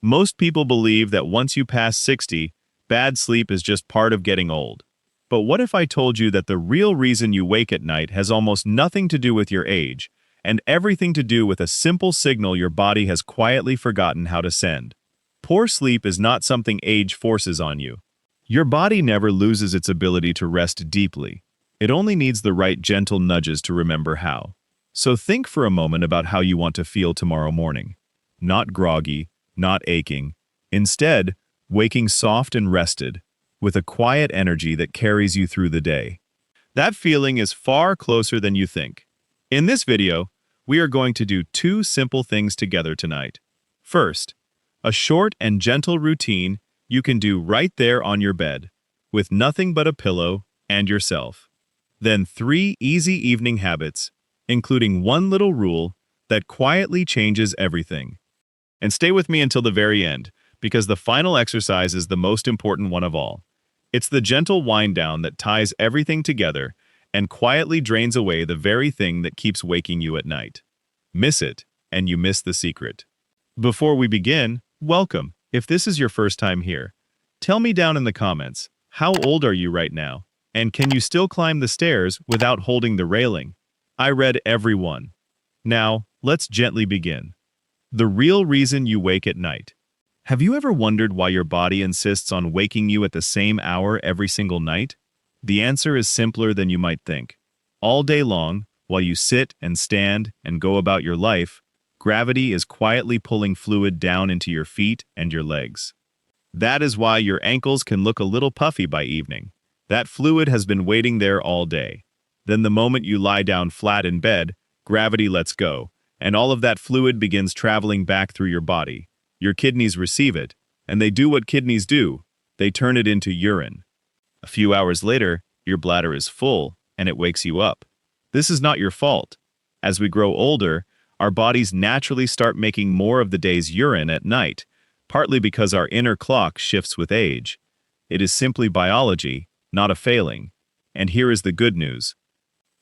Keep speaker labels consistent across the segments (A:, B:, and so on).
A: Most people believe that once you pass 60, bad sleep is just part of getting old. But what if I told you that the real reason you wake at night has almost nothing to do with your age, and everything to do with a simple signal your body has quietly forgotten how to send? Poor sleep is not something age forces on you. Your body never loses its ability to rest deeply. It only needs the right gentle nudges to remember how. So think for a moment about how you want to feel tomorrow morning. Not groggy, not aching. Instead, waking soft and rested, with a quiet energy that carries you through the day. That feeling is far closer than you think. In this video, we are going to do two simple things together tonight. First, a short and gentle routine you can do right there on your bed, with nothing but a pillow and yourself. Then 3 easy evening habits, including one little rule that quietly changes everything. And stay with me until the very end, because the final exercise is the most important one of all. It's the gentle wind down that ties everything together and quietly drains away the very thing that keeps waking you at night. Miss it, and you miss the secret. Before we begin, welcome. If this is your first time here, tell me down in the comments, how old are you right now? And can you still climb the stairs without holding the railing? I read every one. Now, let's gently begin. The real reason you wake at night. Have you ever wondered why your body insists on waking you at the same hour every single night? The answer is simpler than you might think. All day long, while you sit and stand and go about your life, gravity is quietly pulling fluid down into your feet and your legs. That is why your ankles can look a little puffy by evening. That fluid has been waiting there all day. Then the moment you lie down flat in bed, gravity lets go, and all of that fluid begins traveling back through your body. Your kidneys receive it, and they do what kidneys do. They turn it into urine. A few hours later, your bladder is full, and it wakes you up. This is not your fault. As we grow older, our bodies naturally start making more of the day's urine at night, partly because our inner clock shifts with age. It is simply biology, not a failing. And here is the good news.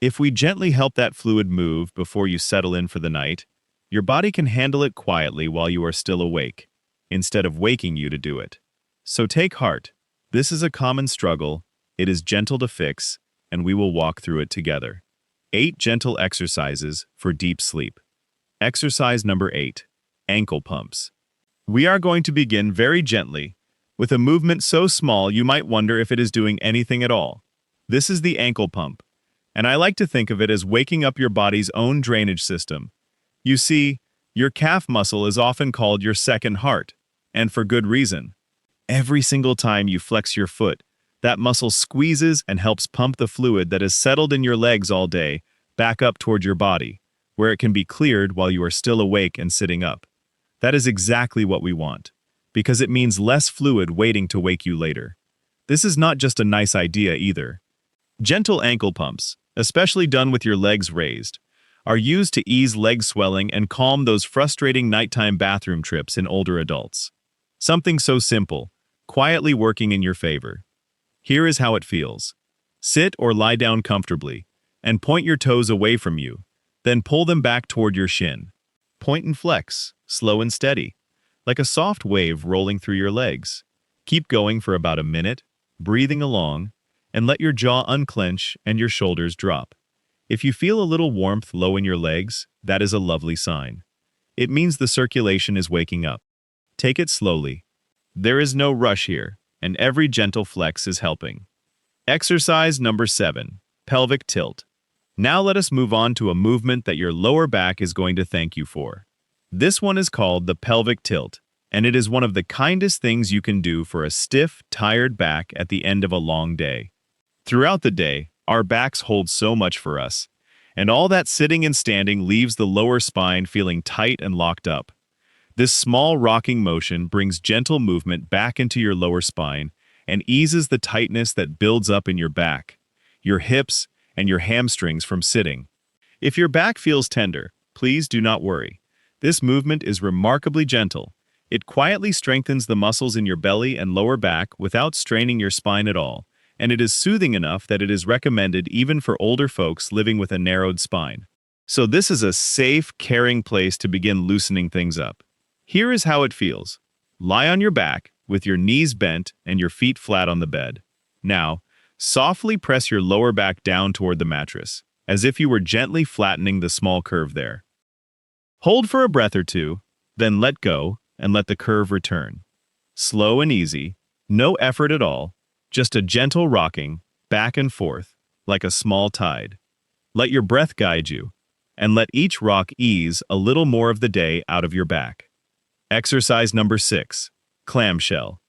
A: If we gently help that fluid move before you settle in for the night, your body can handle it quietly while you are still awake, instead of waking you to do it. So take heart. This is a common struggle, it is gentle to fix, and we will walk through it together. 8 gentle exercises for deep sleep. Exercise number 8, ankle pumps. We are going to begin very gently, with a movement so small you might wonder if it is doing anything at all. This is the ankle pump, and I like to think of it as waking up your body's own drainage system. You see, your calf muscle is often called your second heart, and for good reason. Every single time you flex your foot, that muscle squeezes and helps pump the fluid that has settled in your legs all day back up toward your body, where it can be cleared while you are still awake and sitting up. That is exactly what we want, because it means less fluid waiting to wake you later. This is not just a nice idea either. Gentle ankle pumps, especially done with your legs raised, are used to ease leg swelling and calm those frustrating nighttime bathroom trips in older adults. Something so simple, quietly working in your favor. Here is how it feels. Sit or lie down comfortably, and point your toes away from you, then pull them back toward your shin. Point and flex, slow and steady, like a soft wave rolling through your legs. Keep going for about a minute, breathing along, and let your jaw unclench and your shoulders drop. If you feel a little warmth low in your legs, that is a lovely sign. It means the circulation is waking up. Take it slowly. There is no rush here, and every gentle flex is helping. Exercise number 7, pelvic tilt. Now let us move on to a movement that your lower back is going to thank you for. This one is called the pelvic tilt, and it is one of the kindest things you can do for a stiff, tired back at the end of a long day. Throughout the day, our backs hold so much for us, and all that sitting and standing leaves the lower spine feeling tight and locked up. This small rocking motion brings gentle movement back into your lower spine and eases the tightness that builds up in your back, your hips, and your hamstrings from sitting. If your back feels tender, please do not worry. This movement is remarkably gentle. It quietly strengthens the muscles in your belly and lower back without straining your spine at all, and it is soothing enough that it is recommended even for older folks living with a narrowed spine. So this is a safe, caring place to begin loosening things up. Here is how it feels. Lie on your back with your knees bent and your feet flat on the bed. Now, softly press your lower back down toward the mattress, as if you were gently flattening the small curve there. Hold for a breath or two, then let go and let the curve return. Slow and easy, no effort at all, just a gentle rocking back and forth like a small tide. Let your breath guide you, and let each rock ease a little more of the day out of your back. Exercise number 6, clamshell.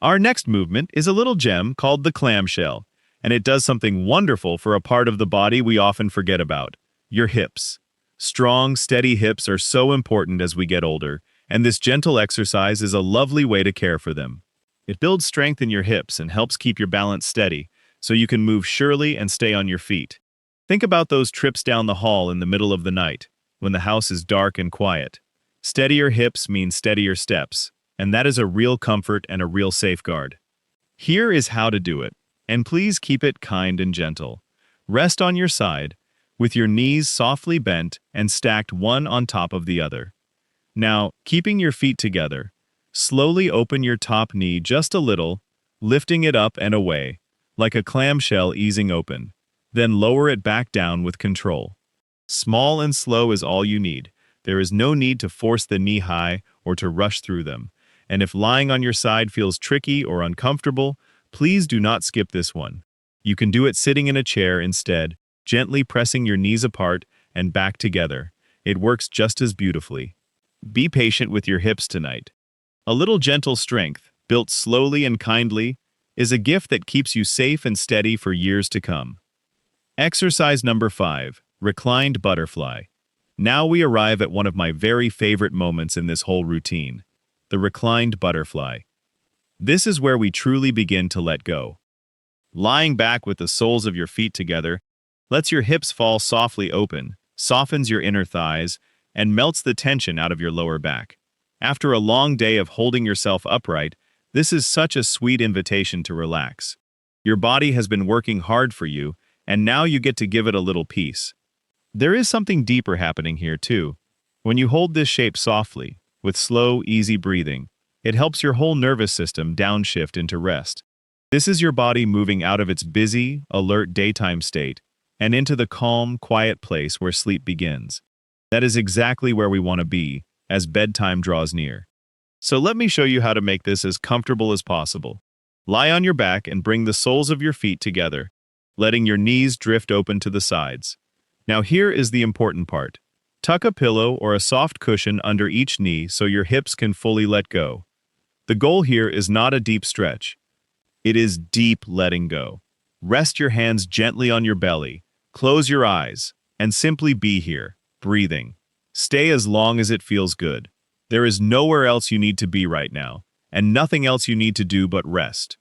A: Our next movement is a little gem called the clamshell, and it does something wonderful for a part of the body we often forget about, your hips. Strong, steady hips are so important as we get older, and this gentle exercise is a lovely way to care for them. It builds strength in your hips and helps keep your balance steady, so you can move surely and stay on your feet. Think about those trips down the hall in the middle of the night, when the house is dark and quiet. Steadier hips mean steadier steps, and that is a real comfort and a real safeguard. Here is how to do it, and please keep it kind and gentle. Rest on your side, with your knees softly bent and stacked one on top of the other. Now, keeping your feet together, slowly open your top knee just a little, lifting it up and away, like a clamshell easing open. Then lower it back down with control. Small and slow is all you need. There is no need to force the knee high or to rush through them. And if lying on your side feels tricky or uncomfortable, please do not skip this one. You can do it sitting in a chair instead, gently pressing your knees apart and back together. It works just as beautifully. Be patient with your hips tonight. A little gentle strength, built slowly and kindly, is a gift that keeps you safe and steady for years to come. Exercise number 5, reclined butterfly. Now we arrive at one of my very favorite moments in this whole routine, the reclined butterfly. This is where we truly begin to let go. Lying back with the soles of your feet together lets your hips fall softly open, softens your inner thighs, and melts the tension out of your lower back. After a long day of holding yourself upright, this is such a sweet invitation to relax. Your body has been working hard for you, and now you get to give it a little peace. There is something deeper happening here, too. When you hold this shape softly, with slow, easy breathing, it helps your whole nervous system downshift into rest. This is your body moving out of its busy, alert daytime state and into the calm, quiet place where sleep begins. That is exactly where we want to be as bedtime draws near. So let me show you how to make this as comfortable as possible. Lie on your back and bring the soles of your feet together, letting your knees drift open to the sides. Now here is the important part. Tuck a pillow or a soft cushion under each knee so your hips can fully let go. The goal here is not a deep stretch. It is deep letting go. Rest your hands gently on your belly, close your eyes, and simply be here, breathing. Stay as long as it feels good. There is nowhere else you need to be right now, and nothing else you need to do but rest.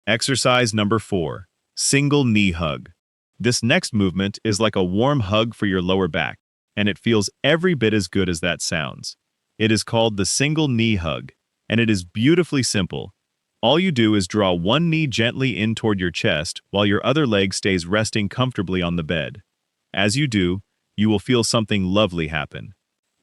A: Exercise number 4, single knee hug. This next movement is like a warm hug for your lower back, and it feels every bit as good as that sounds. It is called the single knee hug, and it is beautifully simple. All you do is draw one knee gently in toward your chest while your other leg stays resting comfortably on the bed. As you do, you will feel something lovely happen.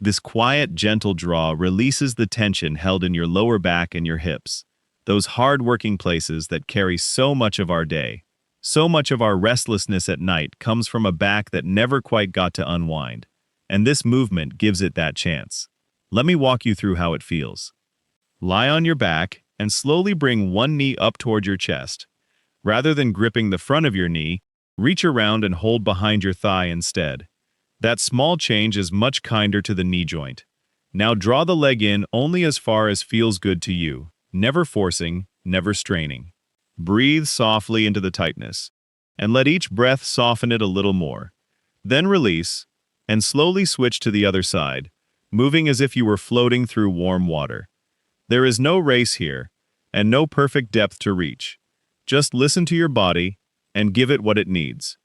A: This quiet, gentle draw releases the tension held in your lower back and your hips, those hard-working places that carry so much of our day. So much of our restlessness at night comes from a back that never quite got to unwind, and this movement gives it that chance. Let me walk you through how it feels. Lie on your back and slowly bring one knee up toward your chest. Rather than gripping the front of your knee, reach around and hold behind your thigh instead. That small change is much kinder to the knee joint. Now draw the leg in only as far as feels good to you, never forcing, never straining. Breathe softly into the tightness, and let each breath soften it a little more. Then release, and slowly switch to the other side, moving as if you were floating through warm water. There is no race here, and no perfect depth to reach. Just listen to your body and give it what it needs.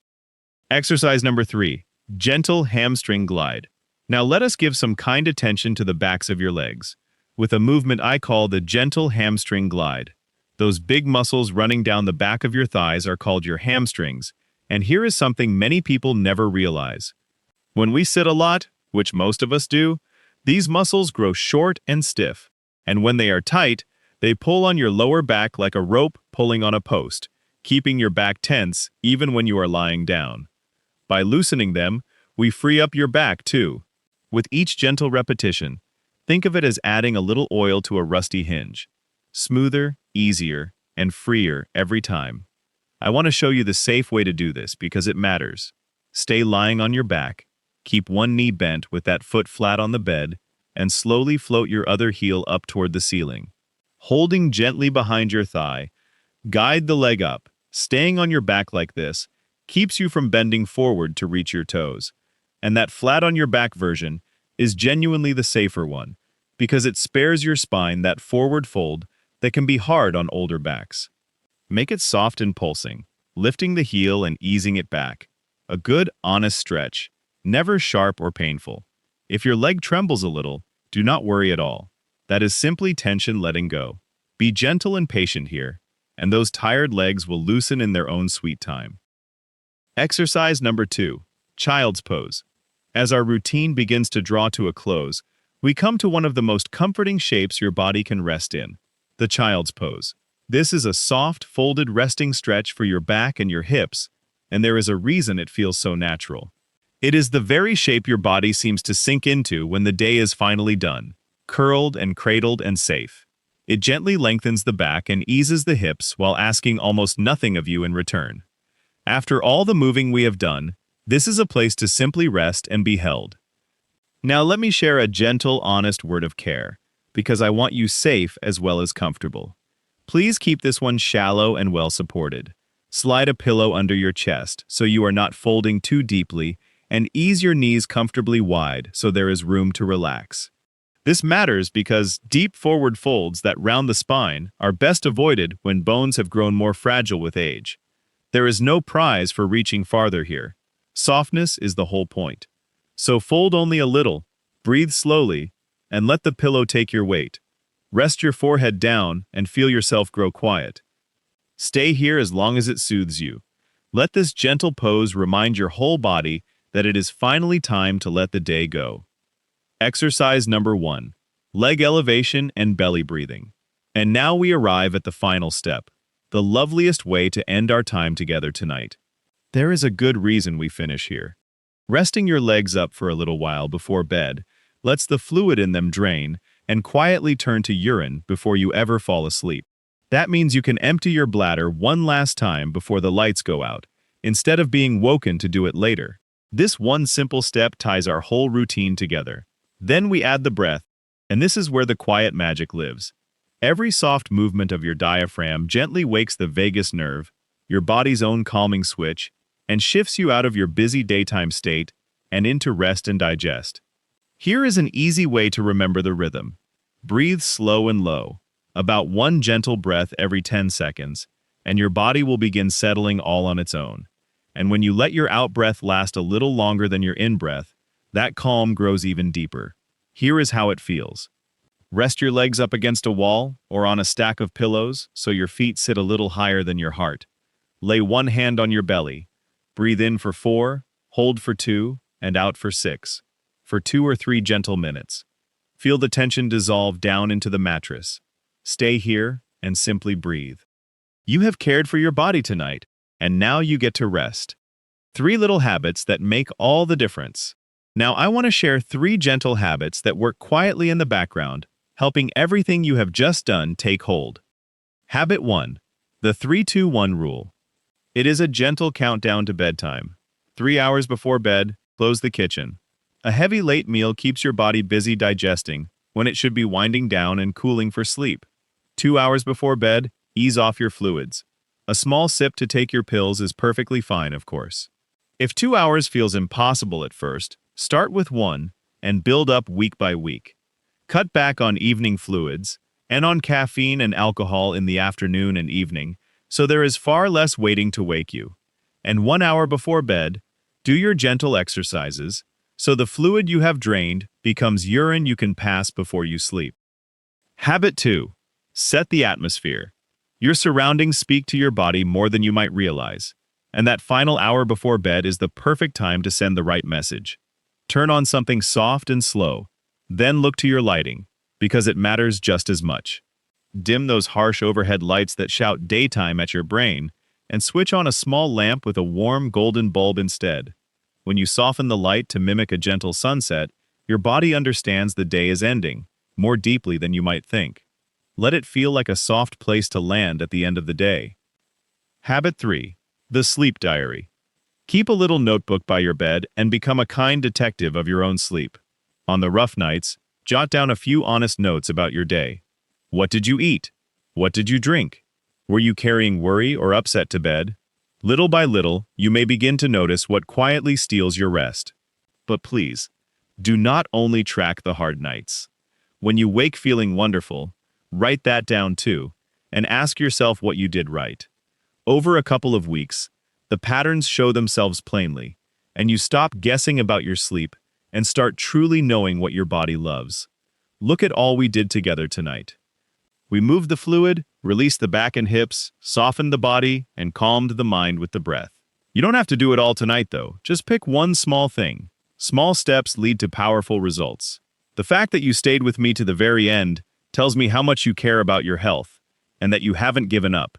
A: Exercise number 3, gentle hamstring glide. Now let us give some kind attention to the backs of your legs, with a movement I call the gentle hamstring glide. Those big muscles running down the back of your thighs are called your hamstrings, and here is something many people never realize. When we sit a lot, which most of us do, these muscles grow short and stiff, And when they are tight, they pull on your lower back like a rope pulling on a post, keeping your back tense even when you are lying down. By loosening them, we free up your back too. With each gentle repetition, think of it as adding a little oil to a rusty hinge. Smoother, easier, and freer every time. I want to show you the safe way to do this because it matters. Stay lying on your back, keep one knee bent with that foot flat on the bed, and slowly float your other heel up toward the ceiling. Holding gently behind your thigh, guide the leg up. Staying on your back like this keeps you from bending forward to reach your toes. And that flat on your back version is genuinely the safer one, because it spares your spine that forward fold that can be hard on older backs. Make it soft and pulsing, lifting the heel and easing it back. A good, honest stretch, never sharp or painful. If your leg trembles a little, do not worry at all. That is simply tension letting go. Be gentle and patient here, and those tired legs will loosen in their own sweet time. Exercise number 2, Child's Pose. As our routine begins to draw to a close, we come to one of the most comforting shapes your body can rest in, the Child's Pose. This is a soft, folded resting stretch for your back and your hips, and there is a reason it feels so natural. It is the very shape your body seems to sink into when the day is finally done, curled and cradled and safe. It gently lengthens the back and eases the hips while asking almost nothing of you in return. After all the moving we have done, this is a place to simply rest and be held. Now let me share a gentle, honest word of care, because I want you safe as well as comfortable. Please keep this one shallow and well supported. Slide a pillow under your chest so you are not folding too deeply, and ease your knees comfortably wide so there is room to relax. This matters because deep forward folds that round the spine are best avoided when bones have grown more fragile with age. There is no prize for reaching farther here. Softness is the whole point. So fold only a little, breathe slowly, and let the pillow take your weight. Rest your forehead down and feel yourself grow quiet. Stay here as long as it soothes you. Let this gentle pose remind your whole body that it is finally time to let the day go. Exercise number 1, leg elevation and belly breathing. And now we arrive at the final step, the loveliest way to end our time together tonight. There is a good reason we finish here. Resting your legs up for a little while before bed lets the fluid in them drain and quietly turn to urine before you ever fall asleep. That means you can empty your bladder one last time before the lights go out, instead of being woken to do it later. This one simple step ties our whole routine together. Then we add the breath, and this is where the quiet magic lives. Every soft movement of your diaphragm gently wakes the vagus nerve, your body's own calming switch, and shifts you out of your busy daytime state and into rest and digest. Here is an easy way to remember the rhythm. Breathe slow and low, about one gentle breath every 10 seconds, and your body will begin settling all on its own. And when you let your out-breath last a little longer than your in-breath, that calm grows even deeper. Here is how it feels. Rest your legs up against a wall or on a stack of pillows so your feet sit a little higher than your heart. Lay one hand on your belly. Breathe in for 4, hold for 2, and out for 6. For 2 or 3 gentle minutes. Feel the tension dissolve down into the mattress. Stay here and simply breathe. You have cared for your body tonight, and now you get to rest. 3 little habits that make all the difference. Now I want to share 3 gentle habits that work quietly in the background, helping everything you have just done take hold. Habit 1. The 3-2-1 rule. It is a gentle countdown to bedtime. 3 hours before bed, close the kitchen. A heavy late meal keeps your body busy digesting when it should be winding down and cooling for sleep. 2 hours before bed, ease off your fluids. A small sip to take your pills is perfectly fine, of course. If 2 hours feels impossible at first, start with 1 and build up week by week. Cut back on evening fluids and on caffeine and alcohol in the afternoon and evening, so there is far less waiting to wake you. And 1 hour before bed, do your gentle exercises, so the fluid you have drained becomes urine you can pass before you sleep. Habit 2. Set the atmosphere. Your surroundings speak to your body more than you might realize, and that final hour before bed is the perfect time to send the right message. Turn on something soft and slow, then look to your lighting. because it matters just as much. Dim those harsh overhead lights that shout daytime at your brain, and switch on a small lamp with a warm golden bulb instead. When you soften the light to mimic a gentle sunset, your body understands the day is ending, more deeply than you might think. Let it feel like a soft place to land at the end of the day. Habit 3. The Sleep Diary. Keep a little notebook by your bed and become a kind detective of your own sleep. On the rough nights, jot down a few honest notes about your day. What did you eat? What did you drink? Were you carrying worry or upset to bed? Little by little, you may begin to notice what quietly steals your rest. But please, do not only track the hard nights. When you wake feeling wonderful, write that down too, and ask yourself what you did right. Over a couple of weeks, the patterns show themselves plainly, and you stop guessing about your sleep and start truly knowing what your body loves. Look at all we did together tonight. We moved the fluid, released the back and hips, softened the body, and calmed the mind with the breath. You don't have to do it all tonight, though. Just pick one small thing. Small steps lead to powerful results. The fact that you stayed with me to the very end tells me how much you care about your health, and that you haven't given up.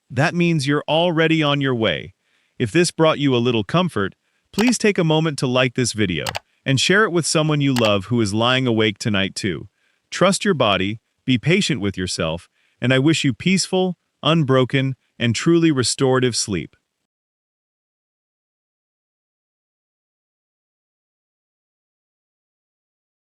A: That means you're already on your way. If this brought you a little comfort, please take a moment to like this video, and share it with someone you love who is lying awake tonight too. Trust your body, be patient with yourself, and I wish you peaceful, unbroken, and truly restorative sleep.